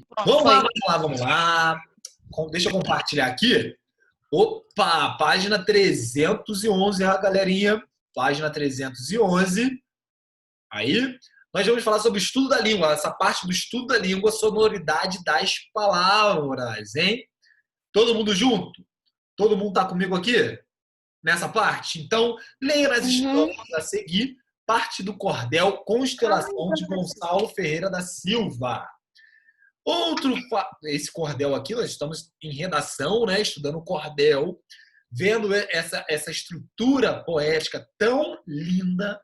Pronto, Vamos lá, foi. vamos lá, vamos lá. Deixa eu compartilhar aqui. Opa, página 311, galerinha. Página 311. Aí, nós vamos falar sobre o estudo da língua. Essa parte do estudo da língua, sonoridade das palavras, hein? Todo mundo junto? Todo mundo tá comigo aqui? Nessa parte? Então, leia as Uhum. estrofes a seguir. Parte do cordel Calma aí, Constelação de professor. Gonçalo Ferreira da Silva. Esse cordel aqui, nós estamos em redação, né, estudando o cordel, vendo essa estrutura poética tão linda,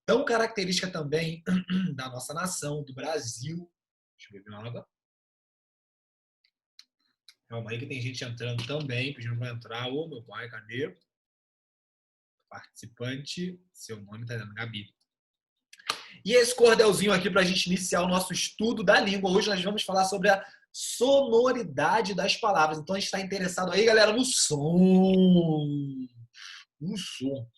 tão característica também da nossa nação, do Brasil. Deixa eu beber uma água. Calma aí que tem gente entrando também, pedindo para entrar. Ô, meu pai, cadê? Participante, seu nome está dando Gabi. E esse cordelzinho aqui para a gente iniciar o nosso estudo da língua. Hoje nós vamos falar sobre a sonoridade das palavras. Então a gente está interessado aí, galera, no som. No som.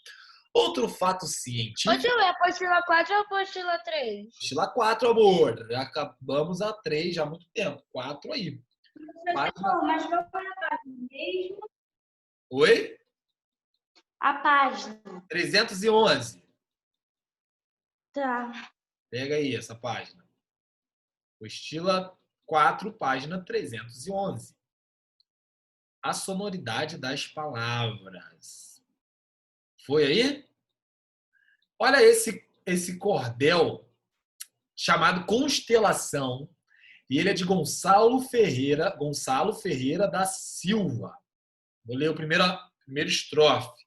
Outro fato científico. Pode ler a apostila 4 ou a apostila 3? Apostila 4, amor. Já acabamos a 3 já há muito tempo. 4 aí. Página... Mas qual foi a página mesmo? Oi? A página. 311. Tá. Pega aí essa página. Apostila 4, página 311. A sonoridade das palavras. Foi aí? Olha esse cordel chamado Constelação. E ele é de Gonçalo Ferreira da Silva. Vou ler a primeira estrofe.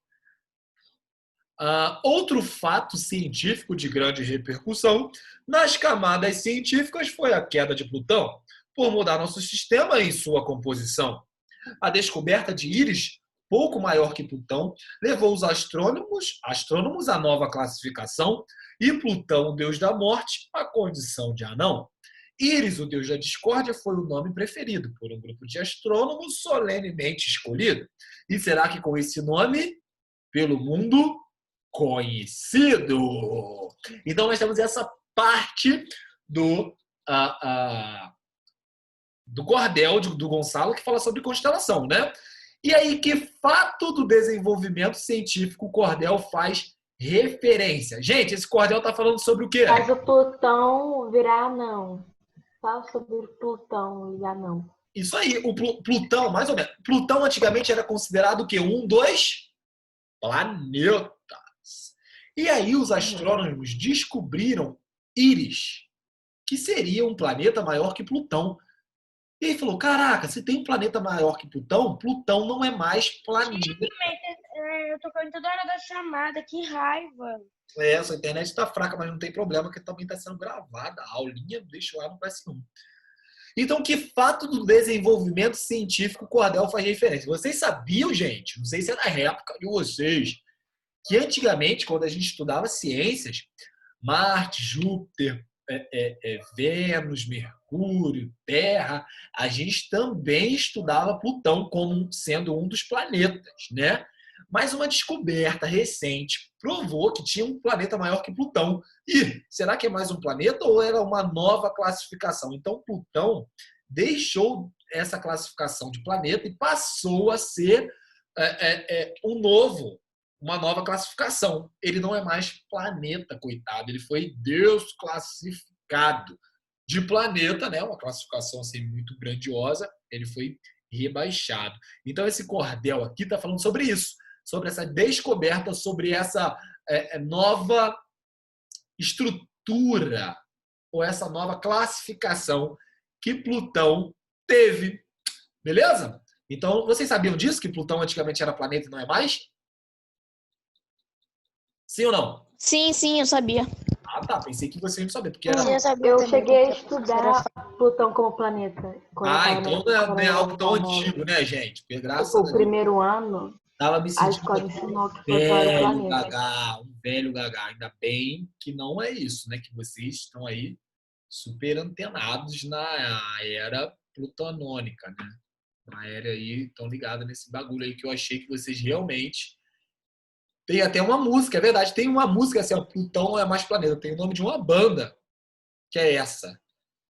Outro fato científico de grande repercussão nas camadas científicas foi a queda de Plutão, por mudar nosso sistema em sua composição. A descoberta de Íris, pouco maior que Plutão, levou os astrônomos à nova classificação e Plutão, o deus da morte, à condição de anão. Íris, o deus da discórdia, foi o nome preferido por um grupo de astrônomos solenemente escolhido. E será que com esse nome, pelo mundo conhecido? Então nós temos essa parte do cordel do Gonçalo que fala sobre constelação, né? E aí, que fato do desenvolvimento científico o cordel faz referência? Gente, esse cordel está falando sobre o quê? Faz o Plutão virar anão. Fala sobre o Plutão e anão. Isso aí, o Plutão, mais ou menos. Plutão antigamente era considerado o quê? Um dos planetas. E aí os astrônomos descobriram Íris, que seria um planeta maior que Plutão. E aí falou, caraca, se tem um planeta maior que Plutão, Plutão não é mais planeta. Eu tô falando toda hora da chamada, que raiva. Essa internet está fraca, mas não tem problema, porque também está sendo gravada. A aulinha deixa lá no PS1. Então, que fato do desenvolvimento científico o cordel faz referência? Vocês sabiam, gente, não sei se é da época de vocês, que antigamente, quando a gente estudava ciências, Marte, Júpiter, Vênus, Mercúrio, Terra, a gente também estudava Plutão como sendo um dos planetas, né? Mas uma descoberta recente provou que tinha um planeta maior que Plutão. E será que é mais um planeta ou era uma nova classificação? Então, Plutão deixou essa classificação de planeta e passou a ser uma nova classificação. Ele não é mais planeta, coitado. Ele foi desclassificado de planeta, né? Uma classificação assim muito grandiosa. Ele foi rebaixado. Então esse cordel aqui está falando sobre isso, sobre essa descoberta, sobre essa nova estrutura ou essa nova classificação que Plutão teve. Beleza? Então, vocês sabiam disso? Que Plutão antigamente era planeta e não é mais? Sim ou não? Sim, eu sabia. Ah, tá. Pensei que vocês não sabiam, porque era... Eu cheguei a estudar Plutão como planeta. Então não é algo tão antigo, né, gente? Porque graças a O Deus, primeiro ano, tava me a sentindo escola ensinou que Plutão era velho planeta. gagá, um velho gagá. Ainda bem que não é isso, né? Que vocês estão aí super antenados na era plutonônica, né? Na era aí, estão ligados nesse bagulho aí que eu achei que vocês realmente... Tem até uma música, é verdade, tem uma música assim, ó, Plutão não é mais planeta. Tem o nome de uma banda, que é essa.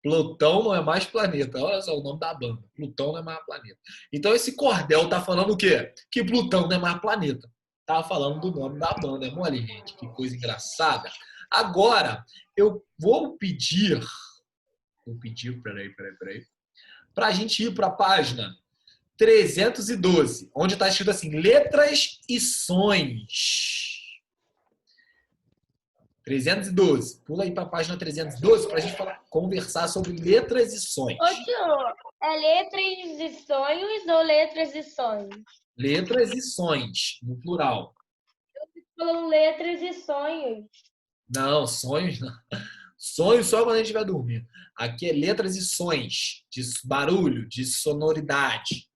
Plutão não é mais planeta. Olha só o nome da banda. Plutão não é mais planeta. Então esse cordel tá falando o quê? Que Plutão não é mais planeta. Tá falando do nome da banda. É mole, gente? Que coisa engraçada. Agora, eu vou pedir... Peraí. Pra gente ir pra página 312, onde tá escrito assim, letras e sons. 312. Pula aí para a página 312 para a gente conversar sobre letras e sons. Ô, tio, é letras e sonhos ou letras e sonhos? Letras e sons, no plural. Falam letras e sonhos. Não, sonhos não. Sonhos só quando a gente estiver dormindo. Aqui é letras e sons, de barulho, de sonoridade.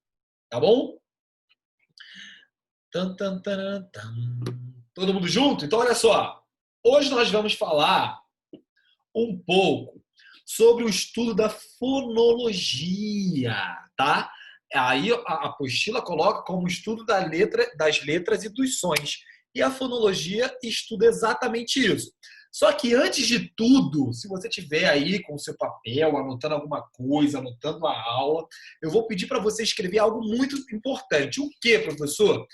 Tá bom? Todo mundo junto? Então, olha só. Hoje nós vamos falar um pouco sobre o estudo da fonologia, tá? Aí a apostila coloca como estudo das letras e dos sons. E a fonologia estuda exatamente isso. Só que antes de tudo, se você tiver aí com o seu papel, anotando alguma coisa, anotando a aula, eu vou pedir para você escrever algo muito importante. O que, professor?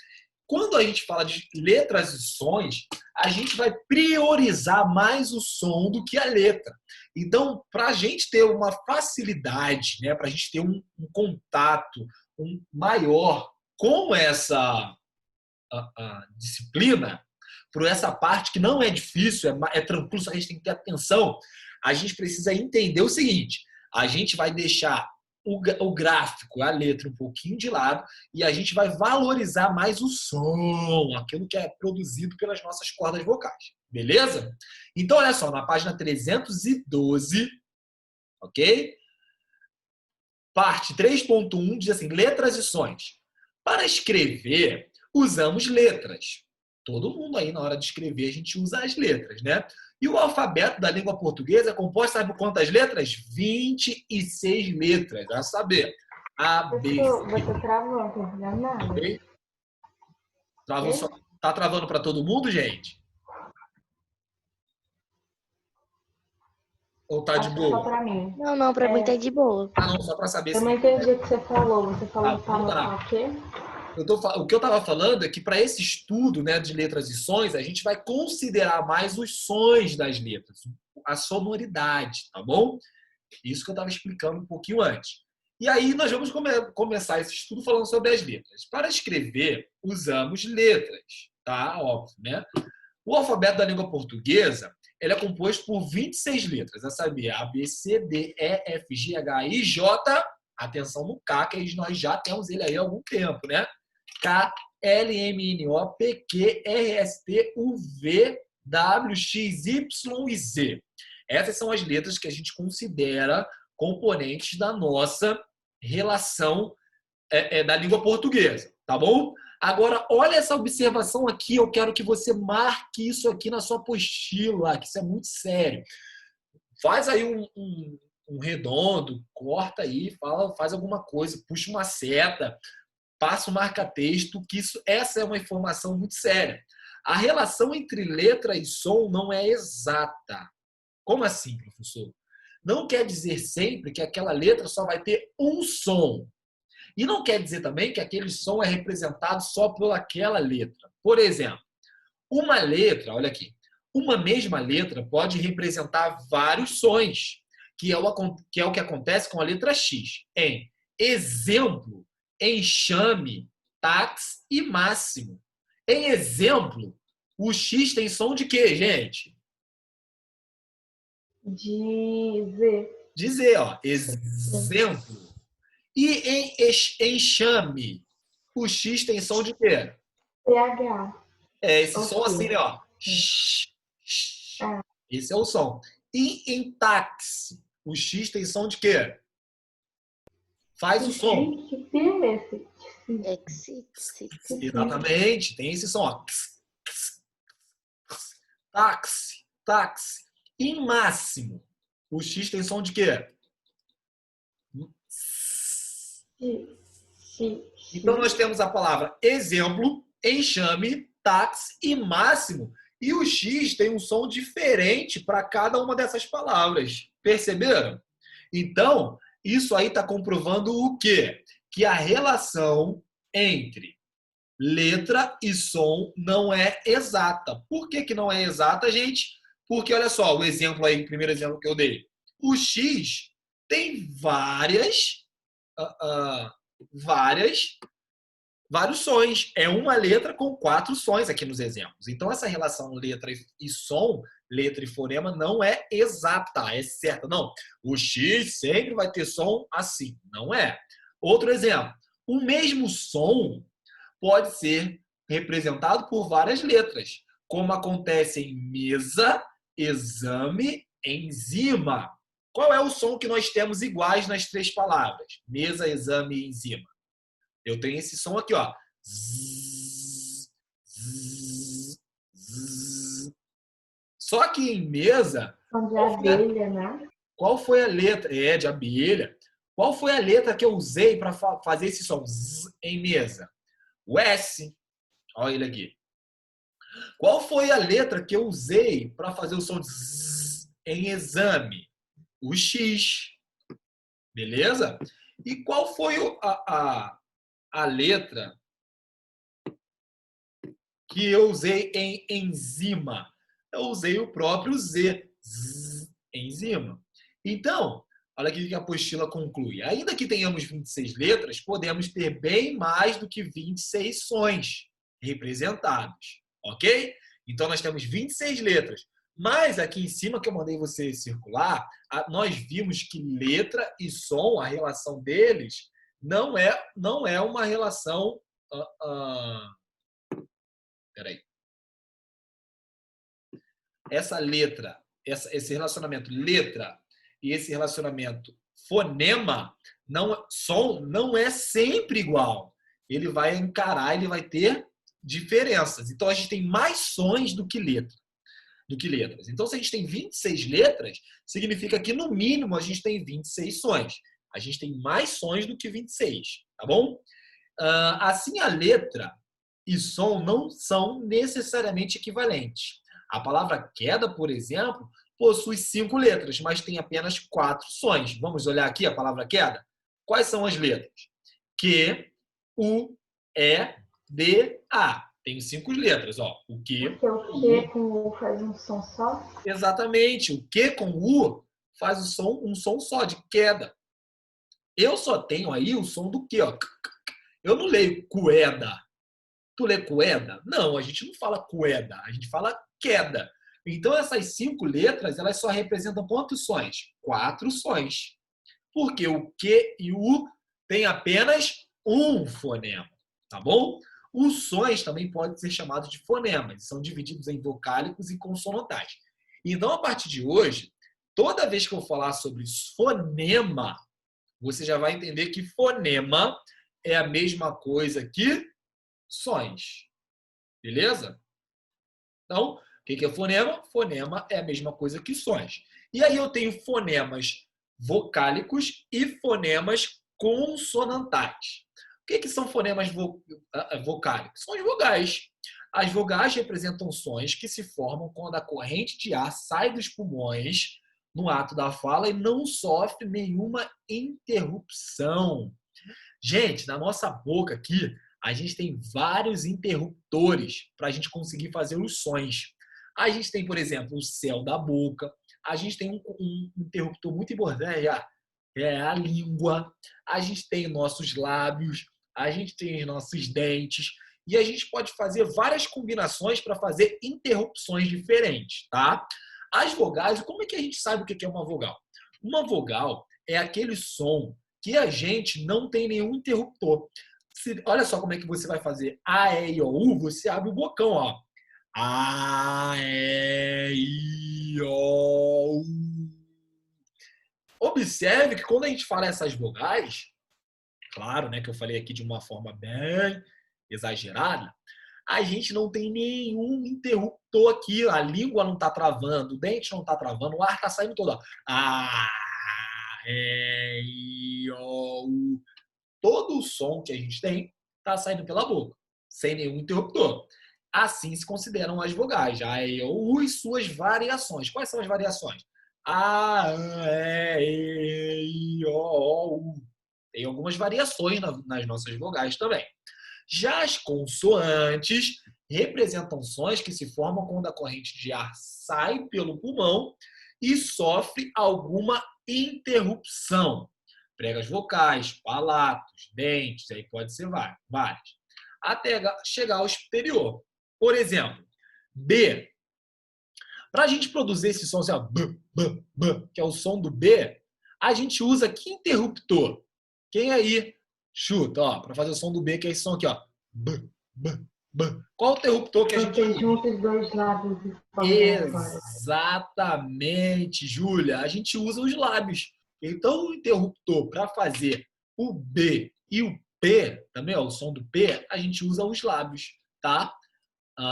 Quando a gente fala de letras e sons, a gente vai priorizar mais o som do que a letra. Então, para a gente ter uma facilidade, né, para a gente ter um contato maior com essa a disciplina, por essa parte que não é difícil, é tranquilo, só a gente tem que ter atenção, a gente precisa entender o seguinte, a gente vai deixar o gráfico, a letra um pouquinho de lado e a gente vai valorizar mais o som, aquilo que é produzido pelas nossas cordas vocais. Beleza? Então, olha só, na página 312, ok? Parte 3.1 diz assim, letras e sons. Para escrever, usamos letras. Todo mundo aí, na hora de escrever, a gente usa as letras, né? E o alfabeto da língua portuguesa é composto, sabe por quantas letras? 26 letras, a saber. A, B, C. Você travou, não tô entendendo nada. Okay? Tá travando para todo mundo, gente? Ou tá de Acho que só boa? pra mim. Não, pra mim tá de boa. Ah, não, só para saber Eu se... não entendi o que você falou. Você falou Tá, para vamos lá. anotar o quê? O que eu estava falando é que para esse estudo, né, de letras e sons, a gente vai considerar mais os sons das letras, a sonoridade, tá bom? Isso que eu estava explicando um pouquinho antes. E aí nós vamos começar esse estudo falando sobre as letras. Para escrever, usamos letras, tá? Óbvio, né? O alfabeto da língua portuguesa, ele é composto por 26 letras, a saber, A, B, C, D, E, F, G, H, I, J, atenção no K, que nós já temos ele aí há algum tempo, né? K, L, M, N, O, P, Q, R, S, T, U, V, W, X, Y e Z. Essas são as letras que a gente considera componentes da nossa relação da língua portuguesa, tá bom? Agora, olha essa observação aqui, eu quero que você marque isso aqui na sua apostila, que isso é muito sério. Faz aí um redondo, corta aí, faz alguma coisa, puxa uma seta, passa o marca-texto, que essa é uma informação muito séria. A relação entre letra e som não é exata. Como assim, professor? Não quer dizer sempre que aquela letra só vai ter um som. E não quer dizer também que aquele som é representado só por aquela letra. Por exemplo, uma letra, olha aqui, uma mesma letra pode representar vários sons, que é o que acontece com a letra X. Em exemplo, enxame, táxi e máximo. Em exemplo, o X tem som de quê, gente? De Z. De Z, ó. Exemplo. E em enxame, o X tem som de quê? TH. Esse som assim, né, ó. Esse é o som. E em táxi, o X tem som de quê? Faz o som. Exatamente, tem esse som, ó. Táxi, táxi. Em máximo, o X tem som de quê? Então, nós temos a palavra exemplo, enxame, táxi e máximo. E o X tem um som diferente para cada uma dessas palavras. Perceberam? Então, isso aí está comprovando o quê? Que a relação entre letra e som não é exata. Por que que não é exata, gente? Porque, olha só, o exemplo aí, o primeiro exemplo que eu dei. O X tem vários sons. É uma letra com 4 sons aqui nos exemplos. Então, essa relação letra e som, letra e fonema, não é exata, é certa. Não, o X sempre vai ter som assim. Não é. Outro exemplo. O mesmo som pode ser representado por várias letras, como acontece em mesa, exame, enzima. Qual é o som que nós temos iguais nas 3 palavras? Mesa, exame e enzima. Eu tenho esse som aqui, ó. Zzz, zzz, zzz. Só que em mesa, Som de abelha, né? qual foi a letra? É, de abelha. Qual foi a letra que eu usei para fazer esse som zzz, em mesa? O S. Olha ele aqui. Qual foi a letra que eu usei para fazer o som de zzz em exame? O X. Beleza? E qual foi a letra que eu usei em enzima? Eu usei o próprio Z. Zzz, enzima. Então, olha aqui que a apostila conclui. Ainda que tenhamos 26 letras, podemos ter bem mais do que 26 sons representados. Ok? Então, nós temos 26 letras. Mas aqui em cima, que eu mandei você circular, nós vimos que letra e som, a relação deles, não é uma relação... Peraí. Essa letra, esse relacionamento letra e esse relacionamento fonema, som, não é sempre igual. Ele vai encarar, ele vai ter diferenças. Então, a gente tem mais sons do que letras. Então, se a gente tem 26 letras, significa que, no mínimo, a gente tem 26 sons. A gente tem mais sons do que 26, tá bom? Assim, a letra e som não são necessariamente equivalentes. A palavra queda, por exemplo, possui 5 letras, mas tem apenas 4 sons. Vamos olhar aqui a palavra queda? Quais são as letras? Q, U, E, D, A. Tem 5 letras, ó. O Q. Porque o Q com U faz um som só? Exatamente. O Q com U faz um som só, de queda. Eu só tenho aí o som do Q, ó. Eu não leio cueda. Tu lê cueda? Não, a gente não fala cueda, a gente fala queda. Então, essas 5 letras, elas só representam quantos sons? 4 sons. Porque o Q e o U têm apenas um fonema, tá bom? Os sons também podem ser chamados de fonemas, são divididos em vocálicos e consonantais. Então, a partir de hoje, toda vez que eu falar sobre fonema, você já vai entender que fonema é a mesma coisa que sons. Beleza? Então, o que é fonema? Fonema é a mesma coisa que sons. E aí eu tenho fonemas vocálicos e fonemas consonantais. O que são fonemas vocálicos? São as vogais. As vogais representam sons que se formam quando a corrente de ar sai dos pulmões no ato da fala e não sofre nenhuma interrupção. Gente, na nossa boca aqui, a gente tem vários interruptores para a gente conseguir fazer os sons. A gente tem, por exemplo, o céu da boca. A gente tem um interruptor muito importante, é a língua. A gente tem nossos lábios. A gente tem os nossos dentes. E a gente pode fazer várias combinações para fazer interrupções diferentes, tá? As vogais, como é que a gente sabe o que é uma vogal? Uma vogal é aquele som que a gente não tem nenhum interruptor. Olha só como é que você vai fazer A, E, I, O, U. Você abre o bocão, ó. A, E, I, O, U. Observe que quando a gente fala essas vogais, claro, né, que eu falei aqui de uma forma bem exagerada, a gente não tem nenhum interruptor aqui. A língua não está travando, o dente não está travando, o ar está saindo todo. Ó. A, E, I, O, U. Todo o som que a gente tem está saindo pela boca, sem nenhum interruptor. Assim se consideram as vogais, a, e, o, u e suas variações. Quais são as variações? A, é, e, o, u. Tem algumas variações nas nossas vogais também. Já as consoantes representam sons que se formam quando a corrente de ar sai pelo pulmão e sofre alguma interrupção. Pregas vocais, palatos, dentes, aí pode ser várias. Até chegar ao superior. Por exemplo, B. Para a gente produzir esse som, assim, ó, b, b, b, que é o som do B, a gente usa que interruptor? Quem aí chuta, ó, para fazer o som do B, que é esse som aqui, ó. B, b, b. Qual o interruptor que a gente Você usa? junta os dois lados e forma agora. Exatamente, Júlia. A gente usa os lábios. Então, o interruptor para fazer o B e o P, também, ó, o som do P, a gente usa os lábios, tá?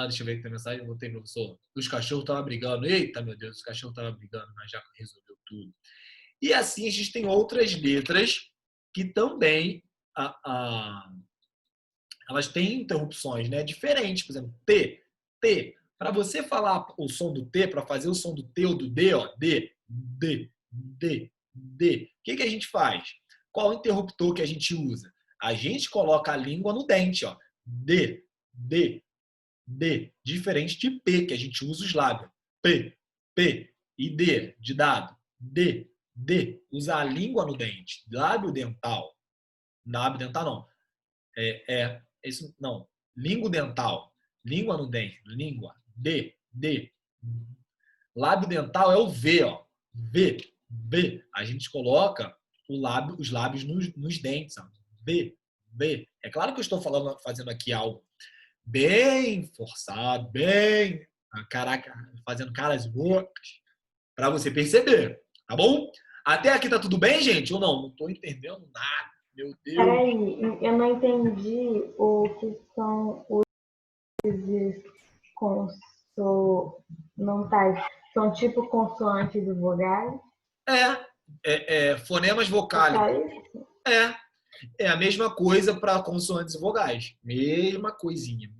Deixa eu ver aqui a mensagem. Eu botei, professor. Os cachorros estavam brigando. Eita, meu Deus, os cachorros estavam brigando, mas já resolveu tudo. E assim a gente tem outras letras que também elas têm interrupções, né? Diferentes. Por exemplo, T, T. Para você falar o som do T, para fazer o som do T ou do D, ó, D, D, D, D. O que a gente faz? Qual o interruptor que a gente usa? A gente coloca a língua no dente, ó. D, D, D. Diferente de P, que a gente usa os lábios. P, P e D, de dado. D, D. Usa a língua no dente. Lábio dental. Lábio dental não. Isso não. Língua dental. Língua no dente. Língua. D, D. Lábio dental é o V, ó. V, V. A gente coloca os lábios nos dentes, ó. V, V. É claro que eu estou fazendo aqui algo bem forçado, bem, caraca, fazendo caras e bocas, para você perceber, tá bom? Até aqui tá tudo bem, gente? Ou não? Não tô entendendo nada. Meu Deus. Peraí, eu não entendi o que são os consonantais. São tipo consoantes e vogais? Fonemas Só vocálicos. isso? É a mesma coisa para consoantes e vogais. Mesma coisinha,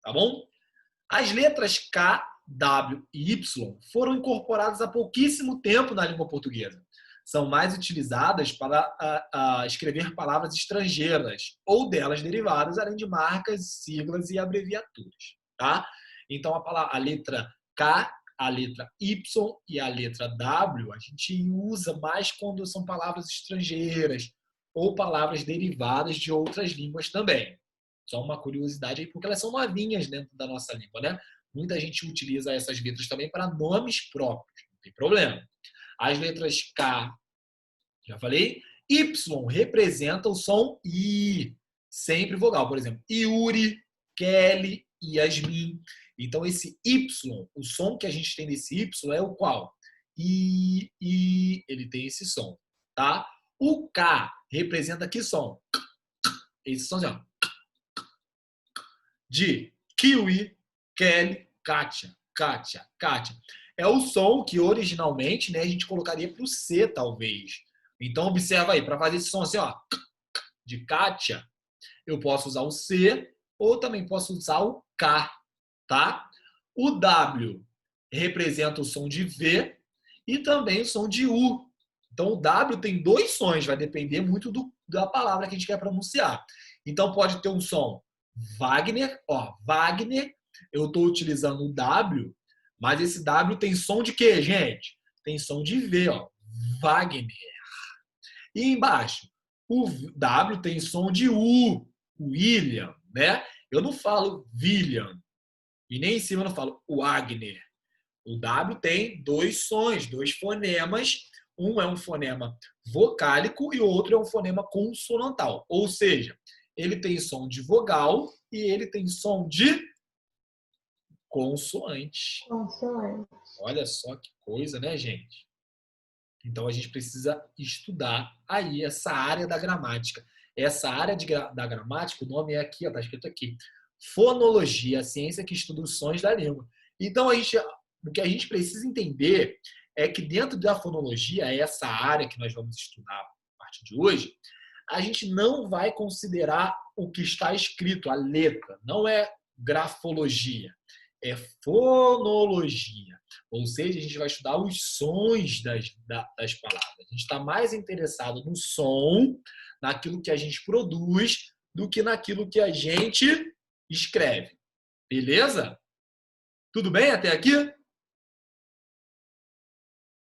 tá bom? As letras K, W e Y foram incorporadas há pouquíssimo tempo na língua portuguesa. São mais utilizadas para escrever palavras estrangeiras ou delas derivadas, além de marcas, siglas e abreviaturas. Tá? Então, a letra K, a letra Y e a letra W a gente usa mais quando são palavras estrangeiras ou palavras derivadas de outras línguas também. Só uma curiosidade aí, porque elas são novinhas dentro da nossa língua, né? Muita gente utiliza essas letras também para nomes próprios, não tem problema. As letras K, já falei. Y representa o som I, sempre vogal. Por exemplo, Yuri, Kelly, Yasmin. Então, esse Y, o som que a gente tem nesse Y é o qual? I, ele tem esse som, tá? O K representa que som? Esse somzinho, ó. De Kiwi, Kelly, Kátia, Kátia, Kátia. É o som que originalmente, né, a gente colocaria para o C, talvez. Então, observa aí, para fazer esse som assim, ó, de Kátia, eu posso usar o C ou também posso usar o K, tá? O W representa o som de V e também o som de U. Então, o W tem dois sons, vai depender muito da palavra que a gente quer pronunciar. Então, pode ter um som Wagner, ó, Wagner, eu estou utilizando o W, mas esse W tem som de quê, gente? Tem som de V, ó, Wagner. E embaixo, o W tem som de U, William, né? Eu não falo William, e nem em cima eu não falo Wagner. O W tem dois sons, dois fonemas. Um é um fonema vocálico e o outro é um fonema consonantal. Ou seja, ele tem som de vogal e ele tem som de consoante. Consoante. Olha só que coisa, né, gente? Então a gente precisa estudar aí essa área da gramática. Essa área da gramática, o nome é aqui, está escrito aqui. Fonologia, a ciência que estuda os sons da língua. Então o que a gente precisa entender é que dentro da fonologia, essa área que nós vamos estudar a partir de hoje, a gente não vai considerar o que está escrito, a letra. Não é grafologia. é fonologia. Ou seja, a gente vai estudar os sons das palavras. A gente está mais interessado no som, naquilo que a gente produz, do que naquilo que a gente escreve. Beleza? Tudo bem até aqui?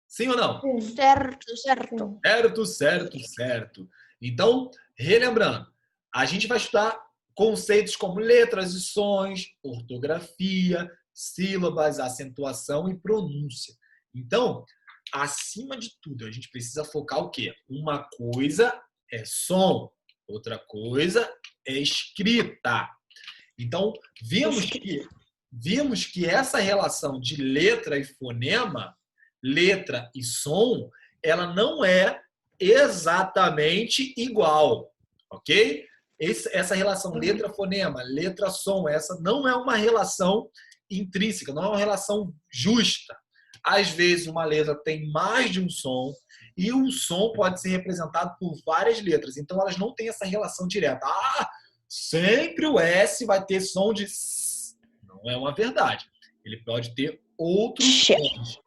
Sim ou não? Certo, certo. Certo, certo, certo. Então, relembrando, a gente vai estudar conceitos como letras e sons, ortografia, sílabas, acentuação e pronúncia. Então, acima de tudo, a gente precisa focar o quê? Uma coisa é som, outra coisa é escrita. Então, vimos que essa relação de letra e fonema, letra e som, ela não é exatamente igual, ok? Essa relação letra-fonema, letra-som, essa não é uma relação intrínseca, não é uma relação justa. Às vezes uma letra tem mais de um som e um som pode ser representado por várias letras. Então elas não têm essa relação direta. Sempre o S vai ter som de S. Não é uma verdade. Ele pode ter outros sons.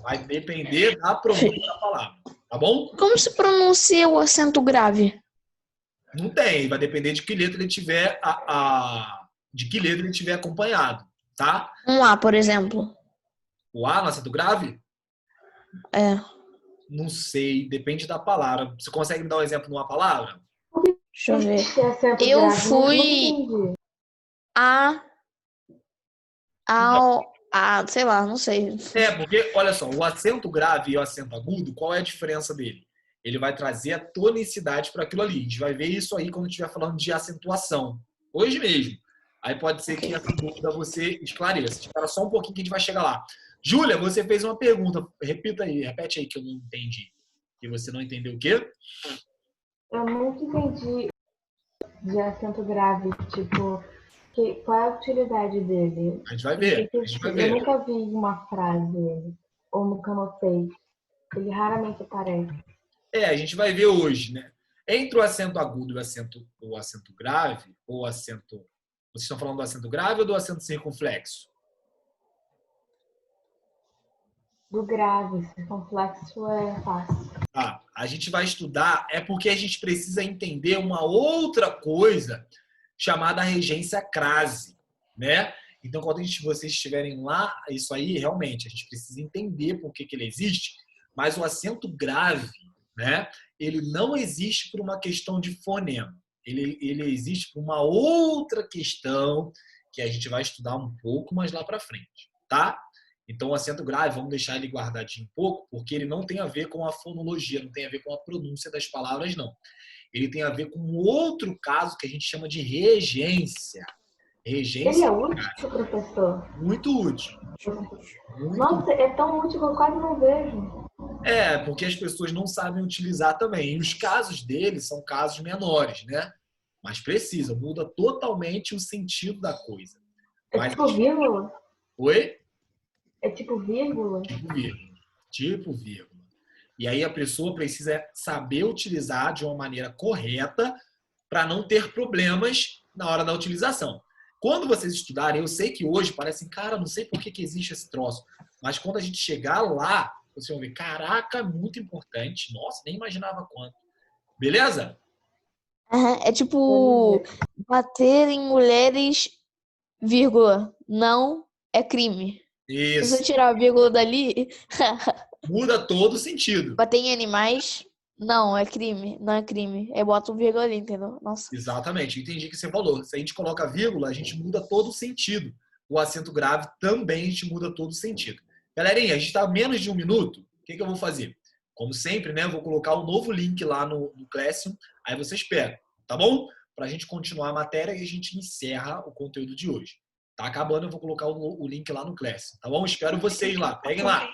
Vai depender da pronúncia da palavra. Tá bom? Como se pronuncia o acento grave? Não tem. Vai depender de que letra ele tiver de que letra ele tiver acompanhado, tá? Um A, por exemplo. O A no acento grave? É. Não sei. Depende da palavra. Você consegue me dar um exemplo de uma palavra? Deixa eu ver. Esse acento Eu grave, fui- não entendi. Sei lá, não sei. Porque, olha só, o acento grave e o acento agudo, qual é a diferença dele? Ele vai trazer a tonicidade para aquilo ali. A gente vai ver isso aí quando estiver falando de acentuação. Hoje mesmo. Aí pode ser que essa dúvida você esclareça. Espera só um pouquinho que a gente vai chegar lá. Júlia, você fez uma pergunta. Repita aí, repete aí que eu não entendi. Que você não entendeu o quê? Eu nunca entendi de acento grave, tipo, qual é a utilidade dele? A gente vai ver. A gente vai Eu ver. nunca vi uma frase dele, ou nunca notei. Ele raramente aparece. A gente vai ver hoje, né? Entre o acento agudo e o acento grave, ou acento. Vocês estão falando do acento grave ou do acento circunflexo? Do grave, circunflexo é fácil. A gente vai estudar, é porque a gente precisa entender uma outra coisa chamada regência crase, né? Então, quando vocês estiverem lá, isso aí realmente a gente precisa entender por que ele existe, mas o acento grave, né? Ele não existe por uma questão de fonema. Ele existe por uma outra questão que a gente vai estudar um pouco mais lá para frente, tá? Então, o acento grave, vamos deixar ele guardadinho um pouco, porque ele não tem a ver com a fonologia, não tem a ver com a pronúncia das palavras, não. Ele tem a ver com um outro caso que a gente chama de regência. Regência. Ele é útil, professor? Muito útil. Nossa, é tão útil que eu quase não vejo. Porque as pessoas não sabem utilizar também. E os casos deles são casos menores, né? Mas precisa, muda totalmente o sentido da coisa. É tipo vírgula? Oi? É tipo vírgula? Tipo vírgula. E aí a pessoa precisa saber utilizar de uma maneira correta para não ter problemas na hora da utilização. Quando vocês estudarem, eu sei que hoje parece, cara, não sei por que existe esse troço. Mas quando a gente chegar lá, vocês vão ver, caraca, muito importante. Nossa, nem imaginava quanto. Beleza? É tipo bater em mulheres, vírgula, não é crime. Se Isso. você tirar a vírgula dali, Muda todo o sentido. bater em animais, não é crime. Não é crime. Aí bota um vírgula ali, entendeu? Nossa. Exatamente, entendi o que você falou. Se a gente coloca vírgula, a gente muda todo o sentido. O acento grave também a gente muda todo o sentido. Galerinha, a gente está a menos de um minuto. O que eu vou fazer? Como sempre, né? Eu vou colocar um novo link lá no Classroom. Aí vocês pegam, tá bom? Para a gente continuar a matéria e a gente encerra o conteúdo de hoje. Tá acabando, eu vou colocar o link lá no Classroom, tá bom? Espero vocês lá. Peguem lá.